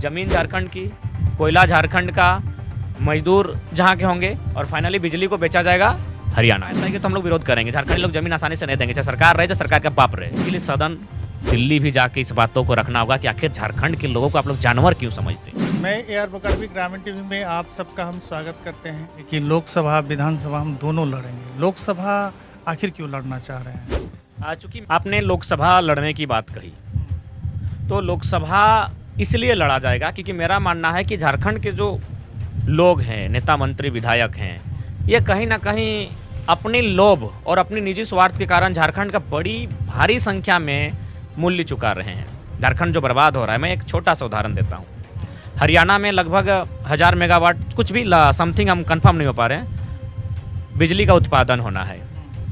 जमीन झारखंड की, कोयला झारखंड का, मजदूर जहाँ के होंगे और फाइनली बिजली को बेचा जाएगा हरियाणा। ऐसा है कि तो हम लोग विरोध करेंगे, झारखंडी लोग जमीन आसानी से नहीं देंगे, चाहे सरकार रहे चाहे सरकार का बाप रहे। इसीलिए सदन दिल्ली भी जाके इस बातों को रखना होगा कि आखिर झारखंड के लोगों को आप लोग जानवर क्यों समझते हैं। मैं AR बकरवी ग्रामीण टीवी में आप सबका हम स्वागत करते हैं कि लोकसभा विधानसभा हम दोनों लड़ेंगे। लोकसभा आखिर क्यों लड़ना चाह रहे हैं? चूंकि आपने लोकसभा लड़ने की बात कही, तो लोकसभा इसलिए लड़ा जाएगा क्योंकि मेरा मानना है कि झारखंड के जो लोग हैं, नेता मंत्री विधायक हैं, ये कहीं ना कहीं अपनी लोभ और अपनी निजी स्वार्थ के कारण झारखंड का बड़ी भारी संख्या में मूल्य चुका रहे हैं। झारखंड जो बर्बाद हो रहा है, मैं एक छोटा सा उदाहरण देता हूँ। हरियाणा में लगभग 1000 मेगावाट कुछ भी समथिंग हम कंफर्म नहीं हो पा रहे हैं बिजली का उत्पादन होना है।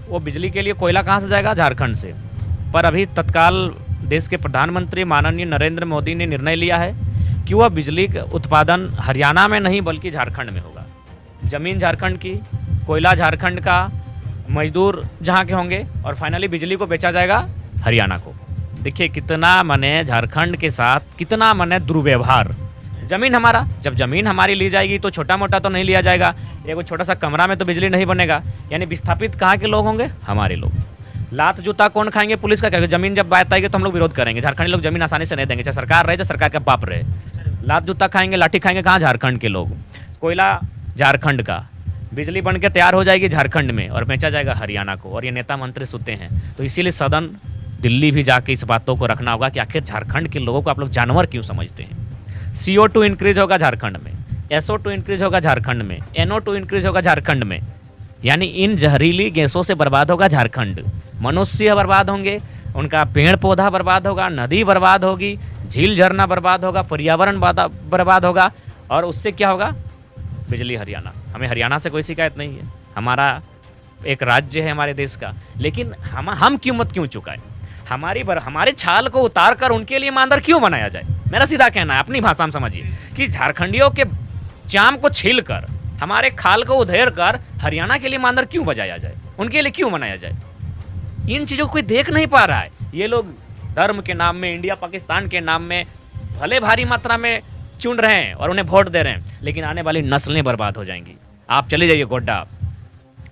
वो बिजली के लिए कोयला कहाँ से जाएगा? झारखंड से। पर अभी तत्काल देश के प्रधानमंत्री माननीय नरेंद्र मोदी ने निर्णय लिया है कि वह बिजली का उत्पादन हरियाणा में नहीं बल्कि झारखंड में होगा। जमीन झारखंड की, कोयला झारखंड का, मजदूर जहाँ के होंगे और फाइनली बिजली को बेचा जाएगा हरियाणा को। देखिए कितना मने झारखंड के साथ कितना मने दुर्व्यवहार। जमीन हमारा, जब जमीन हमारी ली जाएगी तो छोटा मोटा तो नहीं लिया जाएगा, एगो छोटा सा कमरा में तो बिजली नहीं बनेगा। यानी विस्थापित कहाँ के लोग होंगे? हमारे लोग। लात जूता कौन खाएंगे? पुलिस का कहेगा। जमीन जब बात आएगी तो हम लोग विरोध करेंगे, झारखंडी लोग जमीन आसानी से नहीं देंगे, चाहे सरकार रहे चाहे सरकार का बाप रहे। लात जूता खाएंगे, लाठी खाएंगे कहाँ? झारखंड के लोग। कोयला झारखंड का, बिजली बन के तैयार हो जाएगी झारखंड में और बेचा जाएगा हरियाणा को। और ये नेता मंत्री सुते हैं। तो इसीलिए सदन दिल्ली भी जाके इस बातों को रखना होगा कि आखिर झारखंड के लोगों को आप लोग जानवर क्यों समझते हैं। CO2 इंक्रीज होगा झारखंड में, SO2 इंक्रीज होगा झारखंड में, NO2 इंक्रीज होगा झारखंड में। यानी इन जहरीली गैसों से बर्बाद होगा झारखंड। मनुष्य बर्बाद होंगे, उनका पेड़ पौधा बर्बाद होगा, नदी बर्बाद होगी, झील झरना बर्बाद होगा, पर्यावरण बर्बाद होगा। और उससे क्या होगा? बिजली हरियाणा। हमें हरियाणा से कोई शिकायत नहीं है, हमारा एक राज्य है हमारे देश का। लेकिन हम कीमत क्यों चुकाएं? हमारे छाल को उतार कर उनके लिए मांदर क्यों बनाया जाए? मेरा सीधा कहना है, अपनी भाषा में समझिए, कि झारखंडियों के चाम को छील कर, हमारे खाल को उधेड़ कर हरियाणा के लिए मांदर क्यों बजाया जाए? उनके लिए क्यों बनाया जाए? इन चीज़ों को कोई देख नहीं पा रहा है। ये लोग धर्म के नाम में, इंडिया पाकिस्तान के नाम में भले भारी मात्रा में चुन रहे हैं और उन्हें वोट दे रहे हैं, लेकिन आने वाली नस्लें बर्बाद हो जाएंगी। आप चले जाइए Godda,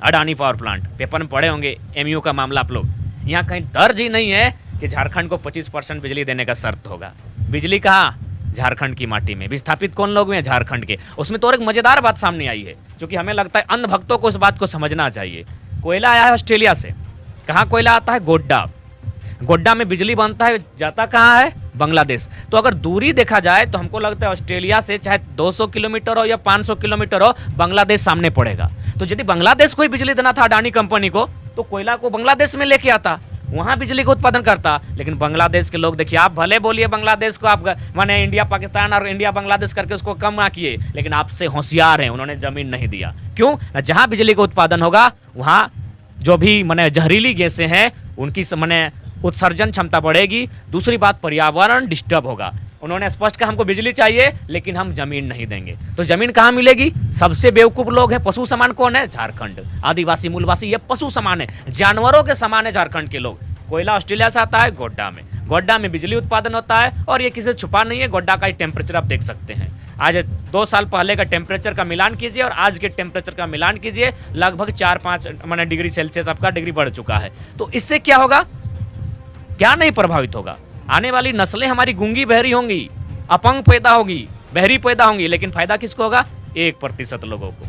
Adani power plant, paper में पढ़े होंगे MU का मामला आप लोग। यहाँ कहीं दर्ज ही नहीं है कि झारखंड को 25% बिजली देने का शर्त होगा। बिजली कहाँ? झारखंड की माटी में। विस्थापित कौन लोग हैं? झारखंड के। उसमें तो और एक मजेदार बात सामने आई है, जो कि हमें लगता है अंध भक्तों को इस बात को समझना चाहिए। कोयला आया है ऑस्ट्रेलिया से। कहाँ कोयला आता है? गोड्डा। गोड्डा में बिजली बनता है, जाता कहाँ है? बांग्लादेश। तो अगर दूरी देखा जाए तो हमको लगता है ऑस्ट्रेलिया से चाहे 200 किलोमीटर हो या 500 किलोमीटर हो, बांग्लादेश सामने पड़ेगा। तो यदि बांग्लादेश को ही बिजली देना था अडानी कंपनी को, तो कोयला को बांग्लादेश में लेके आता, वहाँ बिजली का उत्पादन करता। लेकिन बांग्लादेश के लोग, देखिए, आप भले बोलिए बांग्लादेश को आप माने इंडिया पाकिस्तान और इंडिया बांग्लादेश करके उसको कम ना किए, लेकिन आपसे होशियार हैं, उन्होंने जमीन नहीं दिया। क्यों? जहाँ बिजली का उत्पादन होगा वहाँ जो भी माने जहरीली गैसें हैं उनकी माने उत्सर्जन क्षमता बढ़ेगी। दूसरी बात, पर्यावरण डिस्टर्ब होगा। उन्होंने स्पष्ट कहा हमको बिजली चाहिए लेकिन हम जमीन नहीं देंगे। तो जमीन कहाँ मिलेगी? सबसे बेवकूफ लोग हैं। पशु समान कौन है? झारखंड। आदिवासी मूलवासी, ये पशु समान है, जानवरों के समान है झारखंड के लोग। कोयला ऑस्ट्रेलिया से आता है गोड्डा में, गोड्डा में बिजली उत्पादन होता है। और ये किसी छुपा नहीं है, गोड्डा का टेम्परेचर आप देख सकते हैं। आज 2 साल पहले का टेम्परेचर का मिलान कीजिए और आज के टेम्परेचर का मिलान कीजिए, लगभग 4-5 माने डिग्री सेल्सियस आपका डिग्री बढ़ चुका है। तो इससे क्या होगा? क्या नहीं प्रभावित होगा? आने वाली नस्लें हमारी गूंगी बहरी होंगी, अपंग पैदा होगी, बहरी पैदा होंगी, लेकिन फायदा किसको होगा? 1% लोगों को।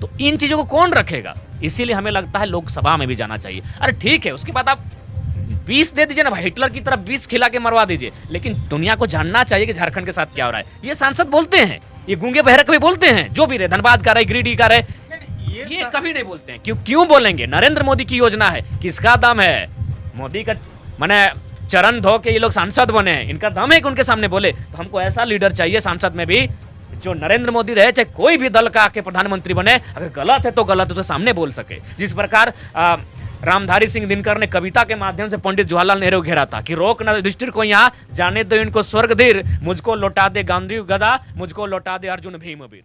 तो इन चीजों को कौन रखेगा? इसीलिए हमें लगता है लोकसभा में भी जाना चाहिए। अरे ठीक है, उसके बाद आप 20 दे दीजिए ना भाई, हिटलर की तरफ 20 खिला के मरवा दीजिए, लेकिन दुनिया को जानना चाहिए कि झारखंड के साथ क्या हो रहा है। ये सांसद बोलते हैं, ये गूंगे बहरे कभी बोलते हैं, जो भी रहे, धनबाद का रहे, गिरिडीह का रहे, ये कभी नहीं बोलते हैं। क्यों बोलेंगे? नरेंद्र मोदी की योजना है, किसका दम है? मोदी का माने चरण धो के ये लोग सांसद बने हैं, इनका दम है कि उनके सामने बोले। तो हमको ऐसा लीडर चाहिए संसद में भी, जो नरेंद्र मोदी रहे चाहे कोई भी दल का आके प्रधानमंत्री बने, अगर गलत है तो गलत उसके सामने बोल सके। जिस प्रकार रामधारी सिंह दिनकर ने कविता के माध्यम से पंडित जवाहरलाल नेहरू घेरा था कि रोक न युधिष्ठिर को यहाँ, जाने दो इनको स्वर्ग धीर, मुझको लौटा दे गांधी गदा, मुझको लौटा दे अर्जुन भीम वीर।